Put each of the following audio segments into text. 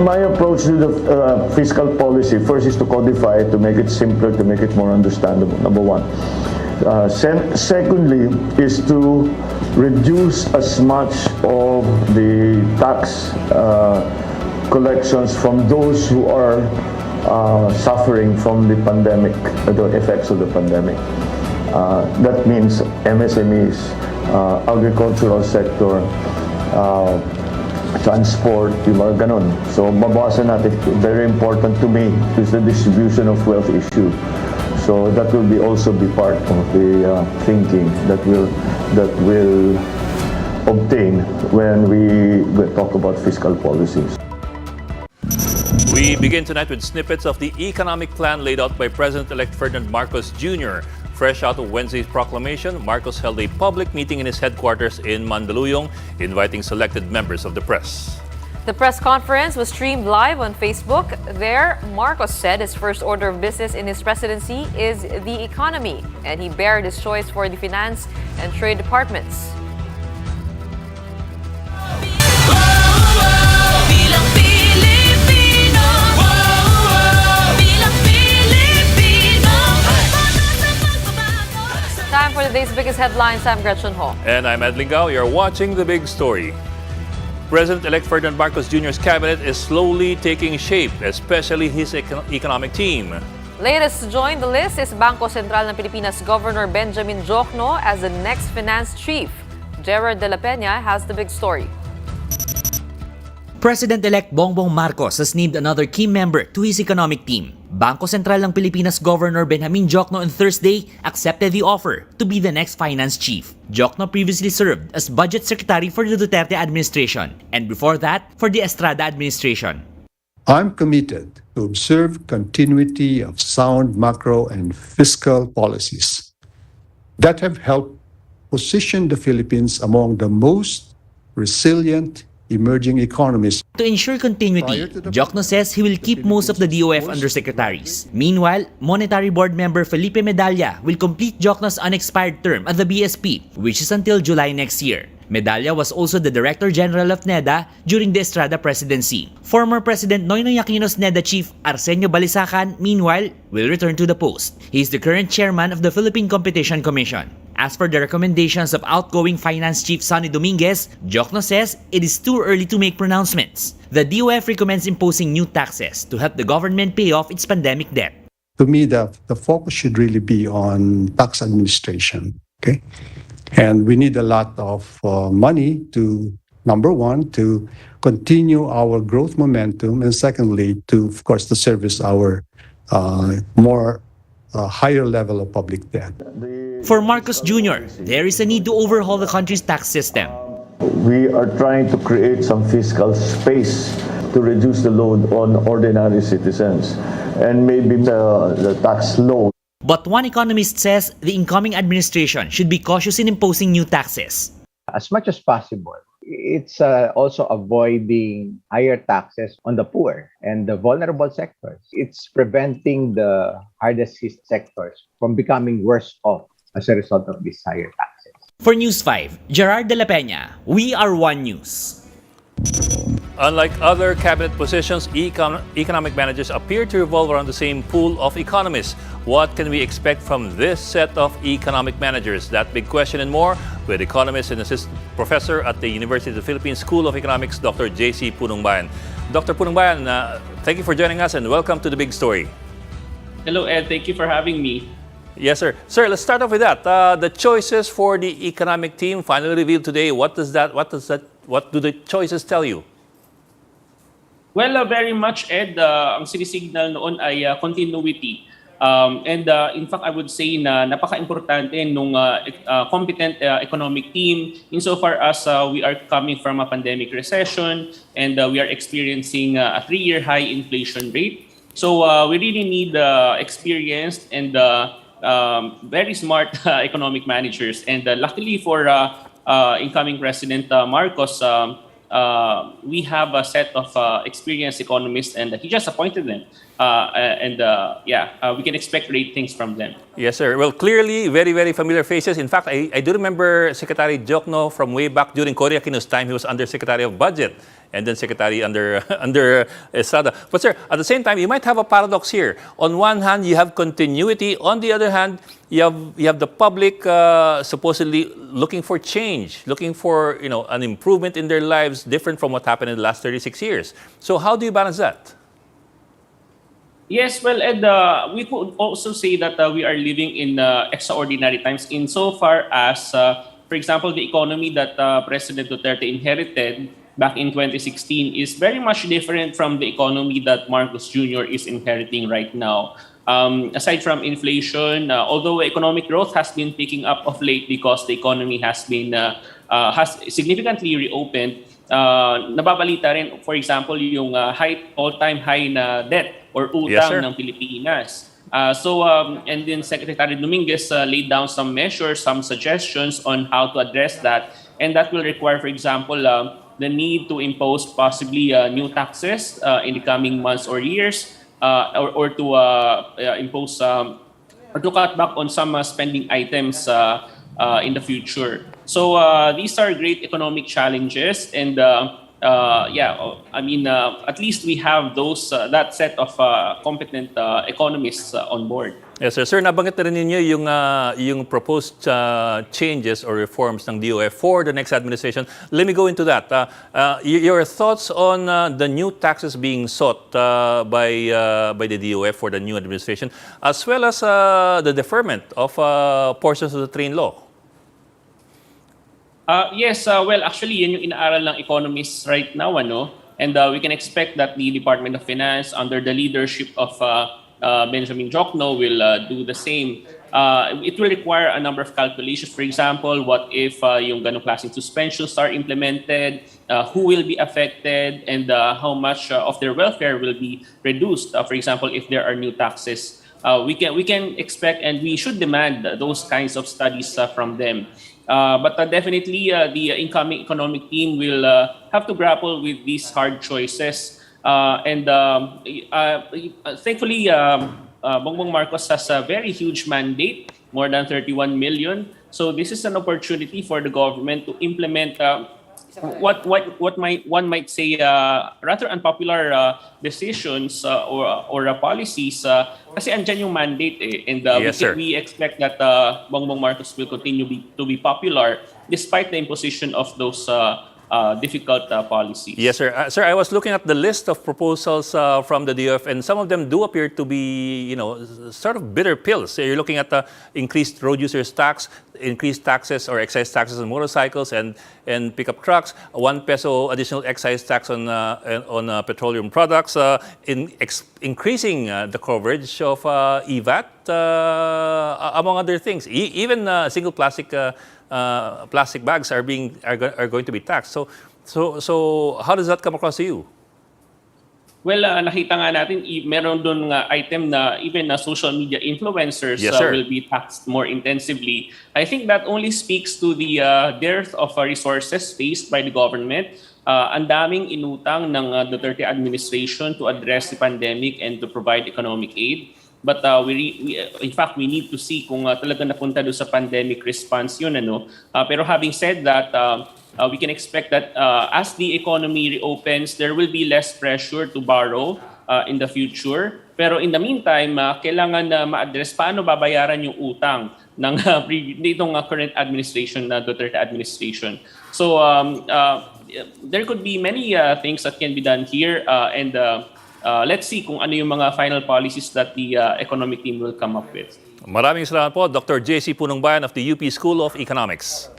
my approach to the fiscal policy, first is to codify it, to make it simpler, to make it more understandable, number one. Secondly is to reduce as much of the tax collections from those who are suffering from the pandemic, the effects of the pandemic. That means MSMEs, agricultural sector, transport, yung mga ganun. So, babawasan natin. Very important to me is the distribution of wealth issue. So, that will also be part of the thinking that will obtain when we talk about fiscal policies. We begin tonight with snippets of the economic plan laid out by President-elect Ferdinand Marcos Jr. Fresh out of Wednesday's proclamation, Marcos held a public meeting in his headquarters in Mandaluyong, inviting selected members of the press. The press conference was streamed live on Facebook. There, Marcos said his first order of business in his presidency is the economy, and he bared his choice for the finance and trade departments. Time for the day's biggest headlines. I'm Gretchen Ho. And I'm Ed Lingao. You're watching The Big Story. President-elect Ferdinand Marcos Jr.'s cabinet is slowly taking shape, especially his economic team. Latest to join the list is Bangko Sentral ng Pilipinas Governor Benjamin Diokno as the next finance chief. Gerard de la Peña has the big story. President-elect Bongbong Marcos has named another key member to his economic team. Bangko Sentral ng Pilipinas Governor Benjamin Diokno on Thursday accepted the offer to be the next finance chief. Diokno previously served as budget secretary for the Duterte administration and before that for the Estrada administration. I'm committed to observe continuity of sound macro and fiscal policies that have helped position the Philippines among the most resilient emerging economies. To ensure continuity, Diokno says he will keep most of the DOF undersecretaries. Meanwhile, Monetary Board member Felipe Medalla will complete Diokno's unexpired term at the BSP, which is until July next year. Medalla was also the Director General of NEDA during the Estrada presidency. Former President Noynoy Aquino's NEDA chief Arsenio Balisacan, meanwhile, will return to the post. He is the current chairman of the Philippine Competition Commission. As for the recommendations of outgoing Finance Chief Sonny Dominguez, Diokno says it is too early to make pronouncements. The DOF recommends imposing new taxes to help the government pay off its pandemic debt. To me, the focus should really be on tax administration. Okay, and we need a lot of money to, number one, to continue our growth momentum, and secondly, to, of course, to service our higher level of public debt. For Marcos Jr., there is a need to overhaul the country's tax system. We are trying to create some fiscal space to reduce the load on ordinary citizens and maybe the tax load. But one economist says the incoming administration should be cautious in imposing new taxes. As much as possible, it's also avoiding higher taxes on the poor and the vulnerable sectors. It's preventing the hardest hit sectors from becoming worse off as a result of these higher taxes. For News 5, Gerard de la Peña, We Are One News. Unlike other cabinet positions, economic managers appear to revolve around the same pool of economists. What can we expect from this set of economic managers? That big question and more with economist and assistant professor at the University of the Philippines School of Economics, Dr. J.C. Punongbayan. Dr. Punongbayan, thank you for joining us and welcome to The Big Story. Hello, Ed. Thank you for having me. Yes, sir. Sir, let's start off with that. The choices for the economic team finally revealed today. What do the choices tell you? Well, very much, Ed. Ang sinisignal noon ay continuity. In fact, I would say na napaka-importante nung competent economic team insofar as we are coming from a pandemic recession and we are experiencing a 3-year high inflation rate. So we really need experienced and very smart economic managers. And luckily for incoming President Marcos, we have a set of experienced economists and he just appointed them. We can expect great things from them. Yes, sir. Well, clearly, very, very familiar faces. In fact, I do remember Secretary Diokno from way back during Cory Aquino's time. He was under Secretary of Budget and then Secretary under under Estrada. But sir, at the same time, you might have a paradox here. On one hand, you have continuity. On the other hand, you have the public supposedly looking for change, looking for an improvement in their lives, different from what happened in the last 36 years. So how do you balance that? Yes, well, Ed, we could also say that we are living in extraordinary times insofar as, for example, the economy that President Duterte inherited back in 2016 is very much different from the economy that Marcos Jr. is inheriting right now. Aside from inflation, although economic growth has been picking up of late because the economy has has significantly reopened, nababalita rin, for example, yung all-time high na debt or Yes, sir. utang ng Pilipinas. And then Secretary Dominguez laid down some measures, some suggestions on how to address that. And that will require, for example, the need to impose possibly new taxes in the coming months or years, or to impose or to cut back on some spending items in the future. So these are great economic challenges, and at least we have that set of competent economists on board. Yes, sir. Sir, nabanggit na rin ninyo yung proposed changes or reforms ng DOF for the next administration. Let me go into that. Your thoughts on the new taxes being sought by the DOF for the new administration, as well as the deferment of portions of the train law. Yes, well, actually, yan yung inaaral ng economists right now, and we can expect that the Department of Finance, under the leadership of Benjamin Diokno, will do the same. It will require a number of calculations. For example, what if yung ganong klaseng suspensions are implemented, who will be affected, and how much of their welfare will be reduced. For example, if there are new taxes. We can expect and we should demand those kinds of studies from them. But definitely, the incoming economic team will have to grapple with these hard choices. Thankfully, Bongbong Marcos has a very huge mandate, more than 31 million. So this is an opportunity for the government to implement what one might say rather unpopular decisions or policies. Kasi andyan yung mandate and Yes, sir. we expect that Bongbong Marcos will continue to be popular despite the imposition of those difficult policies. Yes, sir. Sir, I was looking at the list of proposals from the DOF, and some of them do appear to be, sort of bitter pills. So you're looking at the increased road users tax, increased taxes or excise taxes on motorcycles and pickup trucks, 1 peso additional excise tax on petroleum products, increasing the coverage of EVAT, among other things. Even single plastic bags are going to be taxed. So how does that come across to you? Well, nakita nga natin, meron doon nga item na even social media influencers Yes, sir. will be taxed more intensively. I think that only speaks to the dearth of resources faced by the government. Ang daming inutang ng Duterte administration to address the pandemic and to provide economic aid. But in fact, we need to see kung talaga napunta doon sa pandemic response yun. Pero having said that, we can expect that as the economy reopens, there will be less pressure to borrow in the future. Pero in the meantime, kailangan ma-address paano babayaran yung utang ng nitong current administration, Duterte administration. So there could be many things that can be done here, and let's see kung ano yung mga final policies that the economic team will come up with. Maraming salamat po, Dr. J.C. Punongbayan of the UP School of Economics.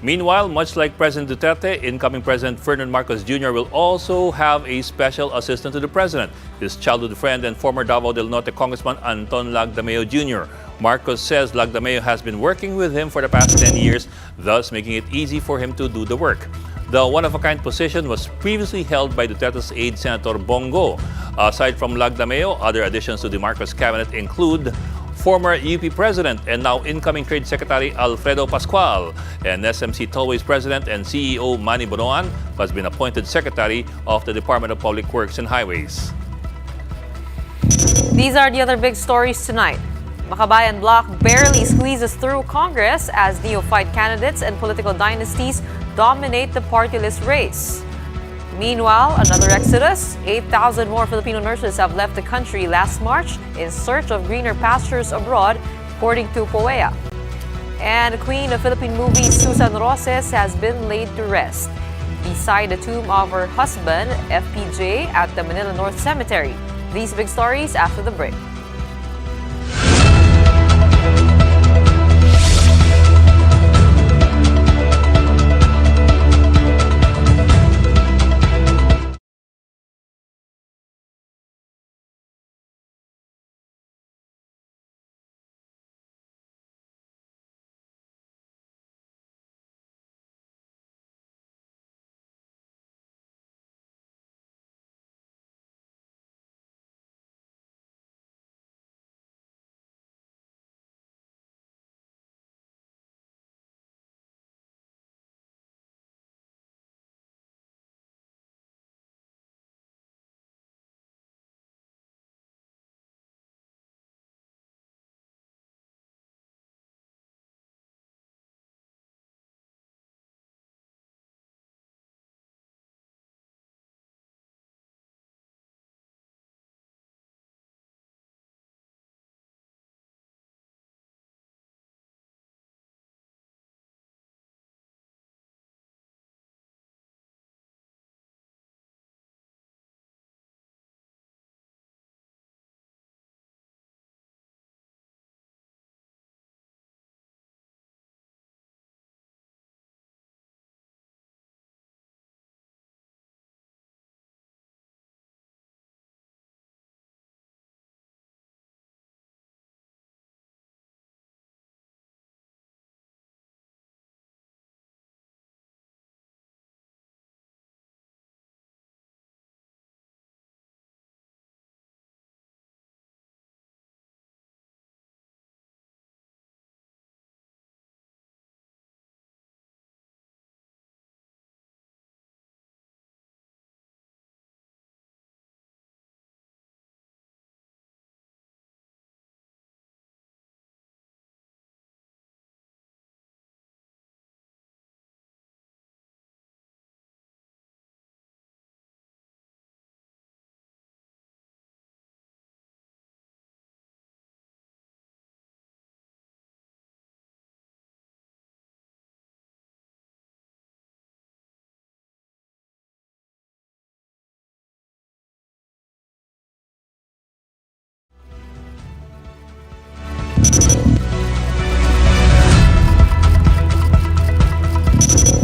Meanwhile, much like President Duterte, incoming President Ferdinand Marcos Jr. will also have a special assistant to the president, his childhood friend and former Davao del Norte Congressman Anton Lagdameo Jr. Marcos says Lagdameo has been working with him for the past 10 years, thus making it easy for him to do the work. The one-of-a-kind position was previously held by Duterte's aide, Senator Bongo. Aside from Lagdameo, other additions to the Marcos cabinet include former UP President and now incoming Trade Secretary Alfredo Pascual, and SMC Tollways President and CEO Manny Bonoan, who has been appointed Secretary of the Department of Public Works and Highways. These are the other big stories tonight. Makabayan bloc barely squeezes through Congress as neophyte candidates and political dynasties dominate the party list race. Meanwhile, another exodus. 8,000 more Filipino nurses have left the country last March in search of greener pastures abroad, according to POEA. And the queen of Philippine movies, Susan Roces, has been laid to rest beside the tomb of her husband, FPJ, at the Manila North Cemetery. These big stories after the break.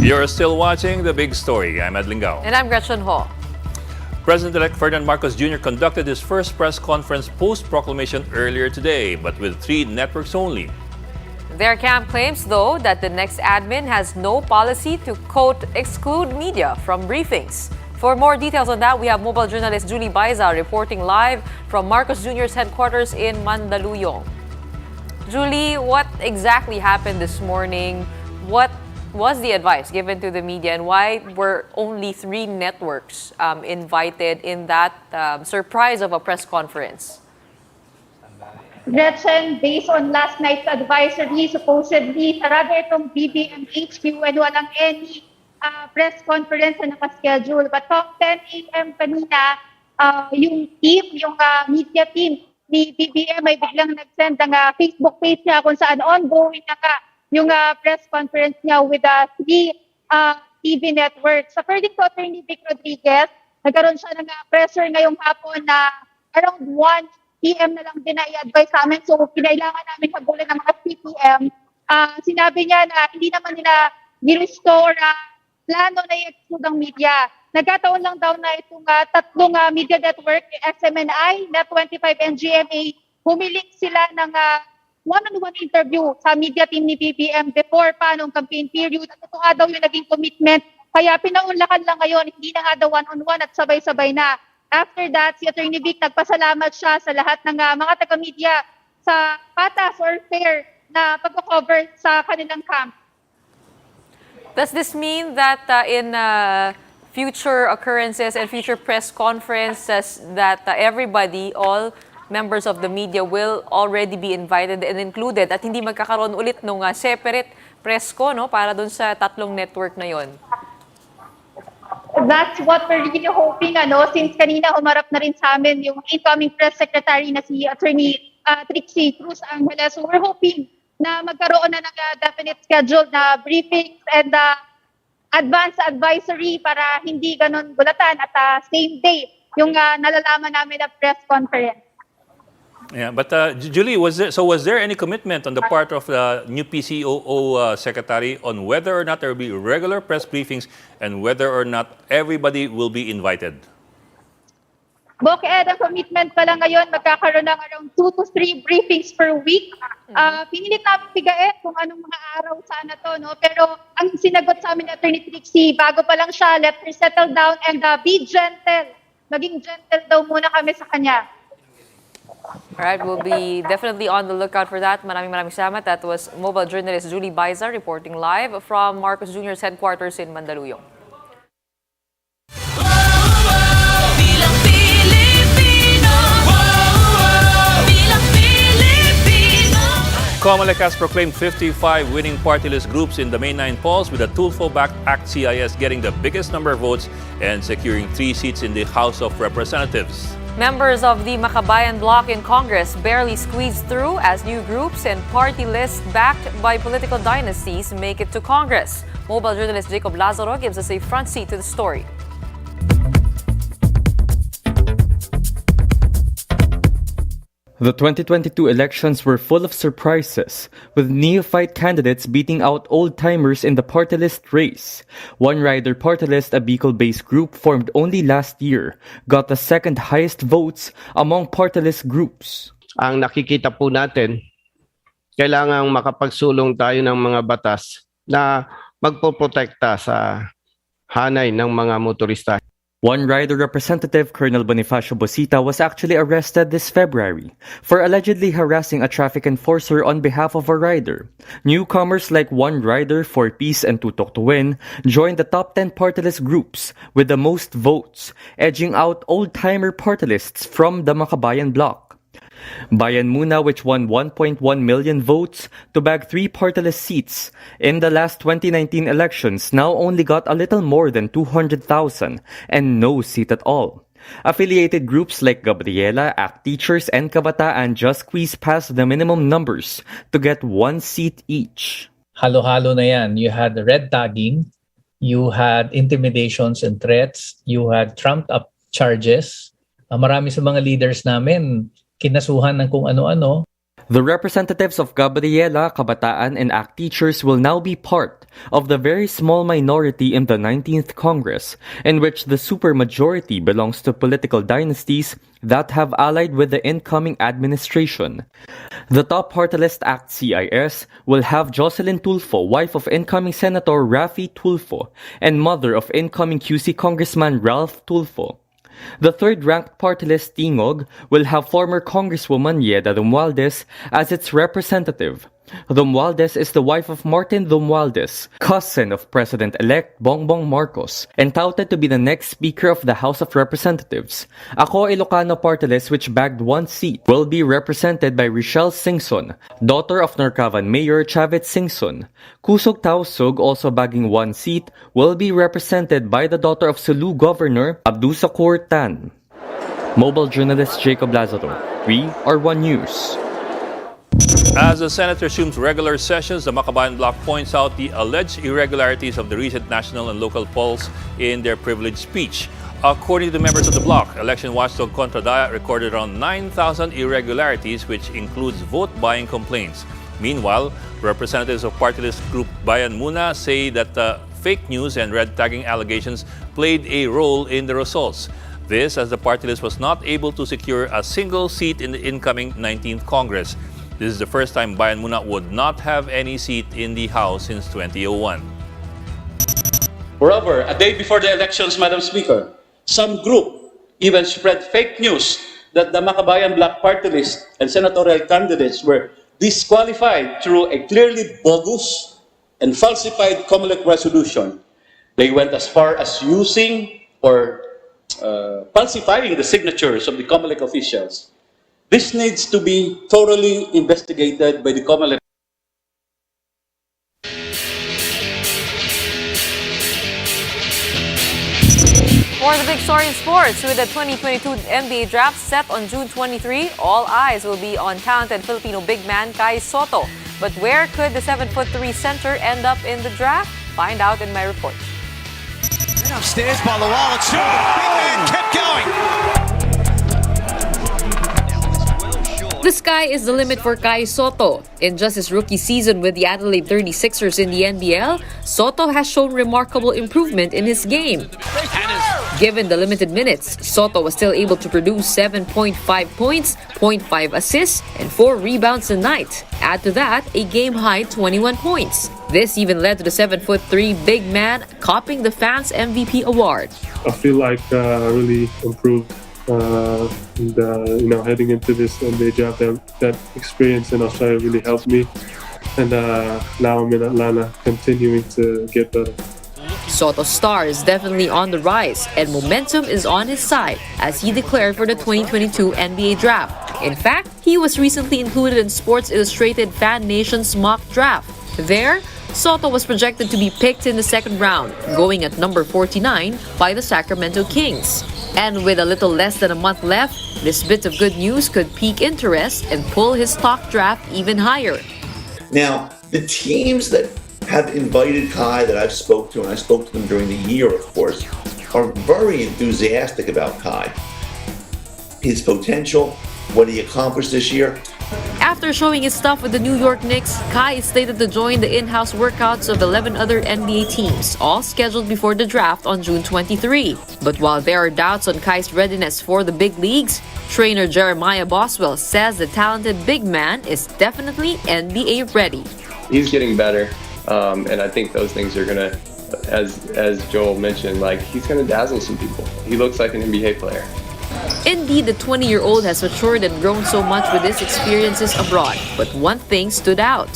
You're still watching The Big Story. I'm Ed Lingao. And I'm Gretchen Ho. President-elect Ferdinand Marcos Jr. conducted his first press conference post-proclamation earlier today, but with 3 networks only. Their camp claims, though, that the next admin has no policy to, quote, exclude media from briefings. For more details on that, we have mobile journalist Julie Baiza reporting live from Marcos Jr.'s headquarters in Mandaluyong. Julie, what exactly happened this morning? What was the advice given to the media, and why were only 3 networks invited in that surprise of a press conference? Gretchen, based on last night's advisory, supposedly sarado itong BBM HQ and walang any press conference na nakaschedule. But from 10 a.m. kanina, yung team, yung media team ni BBM ay biglang nag-send ng Facebook page niya kung saan ongoing na yung press conference niya with 3 TV networks. According to Attorney Vic Rodriguez, nagkaroon siya ng pressure ngayong hapon na around 1 p.m. na lang din na i-advise sa amin. So, kinailangan namin habulin ng mga 3 p.m. Sinabi niya na hindi naman nila ni-restore plano na i-exclude ang media. Nagkataon lang daw na itong 3 media network, SMNI, Net25, and GMA, humiling sila ng one-on-one interview sa media team ni BBM before pa nung campaign period. At ito nga daw yung naging commitment. Kaya pinaunlakan lang ngayon, hindi na nga daw one-on-one at sabay-sabay na. After that, si Atty. Vic nagpasalamat siya sa lahat ng mga taga-media sa patas or fair na pag-cover sa kanilang camp. Does this mean that in future occurrences and future press conferences that everybody, all members of the media will already be invited and included at hindi magkakaroon ulit ng separate press ko, no, para dun sa tatlong network na yon? That's what we're really hoping, since kanina humarap na rin sa amin yung incoming press secretary na si Attorney Trixie Cruz Angela. So we're hoping na magkaroon na ng definite schedule na briefings and advance advisory para hindi ganun gulatan at same day yung nalalaman namin na press conference. Yeah, but Julie, was there any commitment on the part of the new PCOO secretary on whether or not there will be regular press briefings and whether or not everybody will be invited? Ed, ang commitment pa lang ngayon, magkakaroon ng around 2 to 3 briefings per week. Pinilit namin bigain kung anong mga araw sana to, no? Pero ang sinagot sa amin ni Attorney Trixie, bago pa lang siya, let her settle down and be gentle. Maging gentle daw muna kami sa kanya. Alright, we'll be definitely on the lookout for that. Maraming salamat. That was mobile journalist Julie Baiza reporting live from Marcos Jr.'s headquarters in Mandaluyong. Comelec has proclaimed 55 winning party list groups in the May 9 polls, with the Tulfo-backed ACT CIS getting the biggest number of votes and securing 3 seats in the House of Representatives. Members of the Makabayan bloc in Congress barely squeezed through as new groups and party lists backed by political dynasties make it to Congress. Mobile journalist Jacob Lazaro gives us a front seat to the story. The 2022 elections were full of surprises, with neophyte candidates beating out old-timers in the party list race. One rider party list, a Bicol-based group formed only last year, got the second highest votes among party list groups. Ang nakikita po natin, kailangang makapagsulong tayo ng mga batas na magpoprotekta sa hanay ng mga motorista. One rider representative, Colonel Bonifacio Bosita, was actually arrested this February for allegedly harassing a traffic enforcer on behalf of a rider. Newcomers like One Rider, For Peace, and Tutok to Win joined the top 10 party list groups with the most votes, edging out old-timer party lists from the Makabayan bloc. Bayan Muna, which won 1.1 million votes to bag 3 party list seats in the last 2019 elections, now only got a little more than 200,000 and no seat at all. Affiliated groups like Gabriela, ACT Teachers, and Kabataan just squeezed past the minimum numbers to get 1 seat each. Halo-halo na yan. You had red tagging, you had intimidations and threats, you had trumped-up charges. Marami sa mga leaders namin kinasuhan ng kung ano-ano. The representatives of Gabriela, Kabataan, and ACT Teachers will now be part of the very small minority in the 19th Congress, in which the supermajority belongs to political dynasties that have allied with the incoming administration. The top party list, ACT CIS, will have Jocelyn Tulfo, wife of incoming Senator Raffy Tulfo, and mother of incoming QC Congressman Ralph Tulfo. The third-ranked party list, Tingog, will have former Congresswoman Yeda Romualdez as its representative. Romualdez is the wife of Martin Romualdez, cousin of President-elect Bongbong Marcos, and touted to be the next Speaker of the House of Representatives. Ako Ilocano party list, which bagged 1 seat, will be represented by Richelle Singson, daughter of Narcavan Mayor Chavit Singson. Kusog Tausug, also bagging 1 seat, will be represented by the daughter of Sulu Governor Abdusakur Tan. Mobile journalist Jacob Lazaro, we are One News. As the Senate resumes regular sessions, the Makabayan bloc points out the alleged irregularities of the recent national and local polls in their privileged speech. According to the members of the bloc, election watchdog Contra Daya recorded around 9,000 irregularities, which includes vote-buying complaints. Meanwhile, representatives of party list group Bayan Muna say that fake news and red tagging allegations played a role in the results. This as the party list was not able to secure a single seat in the incoming 19th Congress. This is the first time Bayan Muna would not have any seat in the House since 2001. Moreover, a day before the elections, Madam Speaker, some group even spread fake news that the Makabayan Bloc party list and senatorial candidates were disqualified through a clearly bogus and falsified Comelec resolution. They went as far as using or falsifying the signatures of the Comelec officials. This needs to be thoroughly investigated by the Comelec. For the big story in sports, with the 2022 NBA draft set on June 23, all eyes will be on talented Filipino big man Kai Sotto. But where could the 7'3" center end up in the draft? Find out in my report. And upstairs by the wall, it's short. Big man kept going. The sky is the limit for Kai Sotto. In just his rookie season with the Adelaide 36ers in the NBL, Sotto has shown remarkable improvement in his game. Given the limited minutes, Sotto was still able to produce 7.5 points, 0.5 assists, and 4 rebounds a night. Add to that, a game-high 21 points. This even led to the 7'3" big man copping the fans MVP award. I feel like I really improved. Heading into this NBA draft, that experience in Australia really helped me. And now I'm in Atlanta, continuing to get better. Sotto's star is definitely on the rise, and momentum is on his side, as he declared for the 2022 NBA draft. In fact, he was recently included in Sports Illustrated Fan Nation's mock draft. There, Sotto was projected to be picked in the second round, going at number 49 by the Sacramento Kings. And with a little less than a month left, this bit of good news could pique interest and pull his stock draft even higher. Now, the teams that have invited Kai that I've spoke to, and I spoke to them during the year, of course, are very enthusiastic about Kai. His potential, what he accomplished this year. After showing his stuff with the New York Knicks, Kai is slated to join the in-house workouts of 11 other NBA teams, all scheduled before the draft on June 23. But while there are doubts on Kai's readiness for the big leagues, trainer Jeremiah Boswell says the talented big man is definitely NBA ready. He's getting better, and I think those things are gonna, as Joel mentioned, he's gonna dazzle some people. He looks like an NBA player. Indeed, the 20-year-old has matured and grown so much with his experiences abroad. But one thing stood out.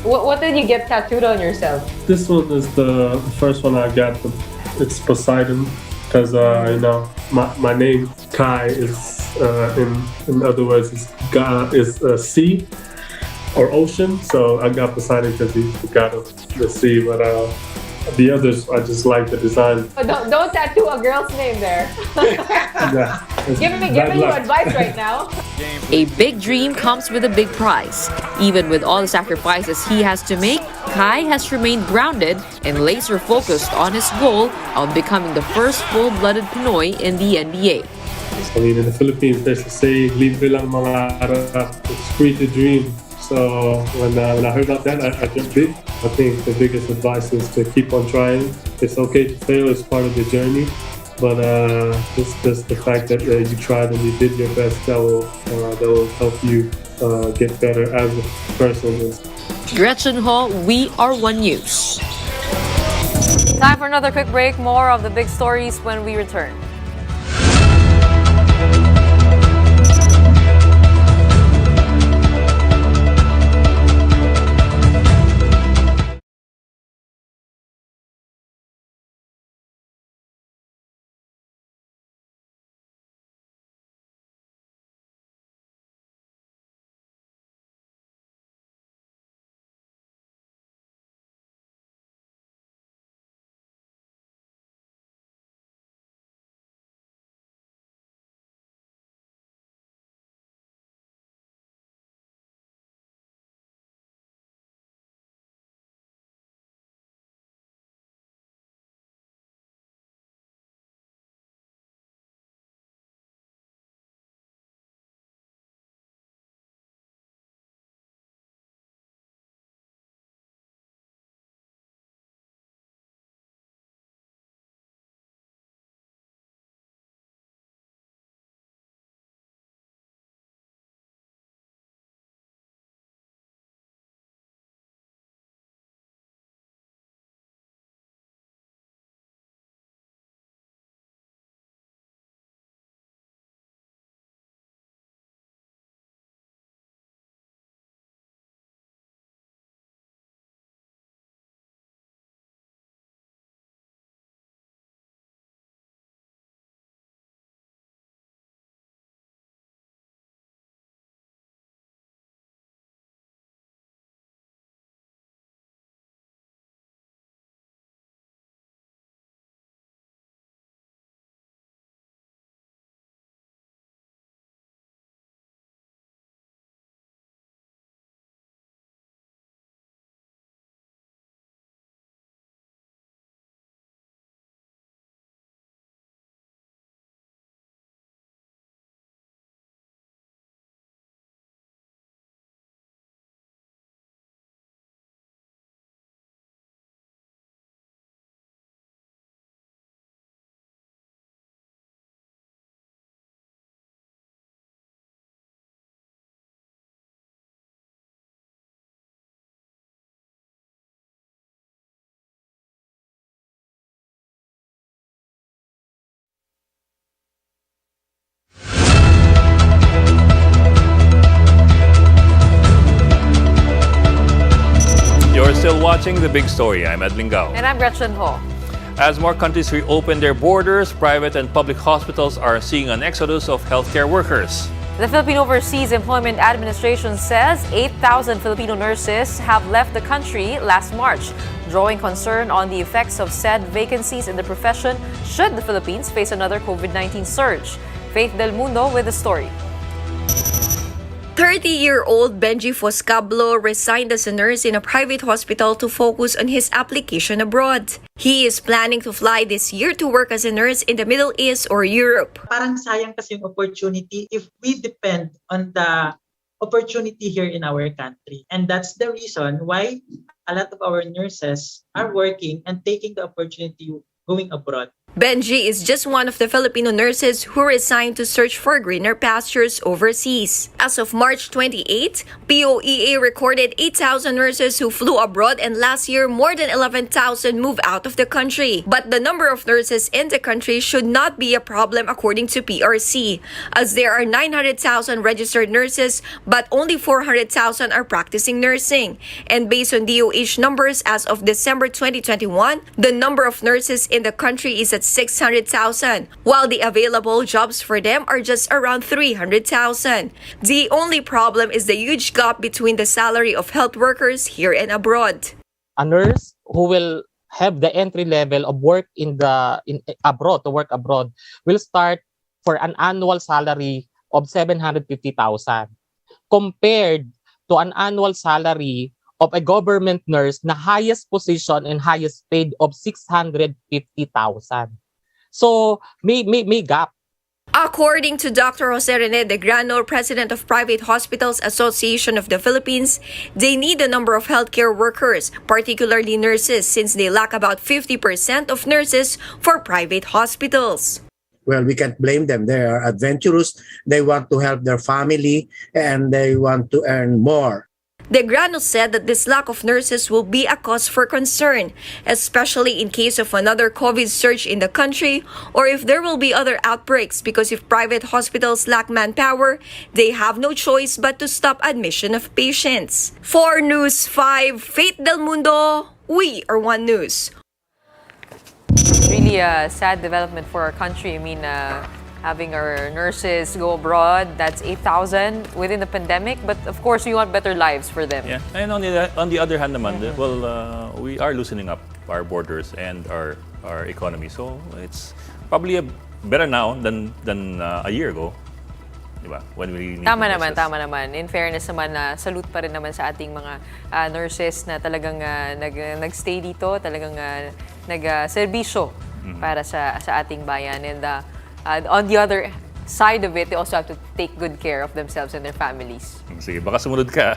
What did you get tattooed on yourself? This one is the first one I got. It's Poseidon, because my name Kai is in other words is sea or ocean. So I got Poseidon because he's the god of the sea. But the others, I just like the design. Oh, don't tattoo a girl's name there. Giving you advice right now. A big dream comes with a big prize. Even with all the sacrifices he has to make, Kai has remained grounded and laser focused on his goal of becoming the first full-blooded Pinoy in the NBA. I mean, in the Philippines, there's a saying, libre lang mangarap, it's free to dream. So when I heard about that, I jumped in. I think the biggest advice is to keep on trying. It's okay to fail, it's part of the journey. But just the fact that you tried and you did your best, that will help you get better as a person. Gretchen Hall, We Are One News. Time for another quick break. More of the big stories when we return. watching The Big Story. I'm Ed Lingao. And I'm Gretchen Ho. As more countries reopen their borders, private and public hospitals are seeing an exodus of healthcare workers. The Philippine Overseas Employment Administration says 8,000 Filipino nurses have left the country last March, drawing concern on the effects of said vacancies in the profession should the Philippines face another COVID-19 surge. Faith Del Mundo with the story. 30-year-old Benji Foscablo resigned as a nurse in a private hospital to focus on his application abroad. He is planning to fly this year to work as a nurse in the Middle East or Europe. Parang sayang kasi yung opportunity if we depend on the opportunity here in our country. And that's the reason why a lot of our nurses are working and taking the opportunity going abroad. Benji is just one of the Filipino nurses who resigned to search for greener pastures overseas. As of March 28, POEA recorded 8,000 nurses who flew abroad, and last year more than 11,000 moved out of the country. But the number of nurses in the country should not be a problem according to PRC, as there are 900,000 registered nurses but only 400,000 are practicing nursing. And based on DOH numbers as of December 2021, the number of nurses in the country is at 600,000, while the available jobs for them are just around 300,000. The only problem is the huge gap between the salary of health workers here and abroad. A nurse who will have the entry level of work in abroad to work abroad will start for an annual salary of 750,000 compared to an annual salary of a government nurse na highest position and highest paid of 650,000. So may gap. According to Dr. Jose Rene de Grano, president of Private Hospitals Association of the Philippines, they need a number of healthcare workers, particularly nurses, since they lack about 50% of nurses for private hospitals. Well, we can't blame them. They are adventurous. They want to help their family and they want to earn more. De Grano said that this lack of nurses will be a cause for concern, especially in case of another COVID surge in the country or if there will be other outbreaks, because if private hospitals lack manpower, they have no choice but to stop admission of patients. For News 5, Faith Del Mundo, we are One News. Really a sad development for our country. I mean, having our nurses go abroad, that's 8,000 within the pandemic. But of course, we want better lives for them. Yeah, and on the other hand naman, well, we are loosening up our borders and our economy. So it's probably better now than a year ago. Diba? When we need Tama naman. In fairness naman, salute pa rin naman sa ating mga nurses na talagang nagstay dito, talagang nagserbisyo para sa ating bayan. And on the other side of it, they also have to take good care of themselves and their families. Sige, baka sumunod ka.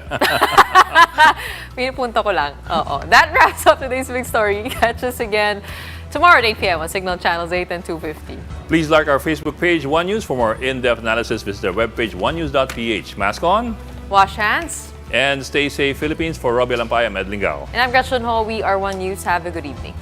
Pinipunta ko lang. Oo. That wraps up today's Big Story. Catch us again tomorrow at 8 p.m. on Signal Channels 8 and 250. Please like our Facebook page, One News. For more in-depth analysis, visit our webpage, onenews.ph. Mask on. Wash hands. And stay safe, Philippines. For Robbie Lampay, I'm Ed Lingao. And I'm Gretchen Ho. We are One News. Have a good evening.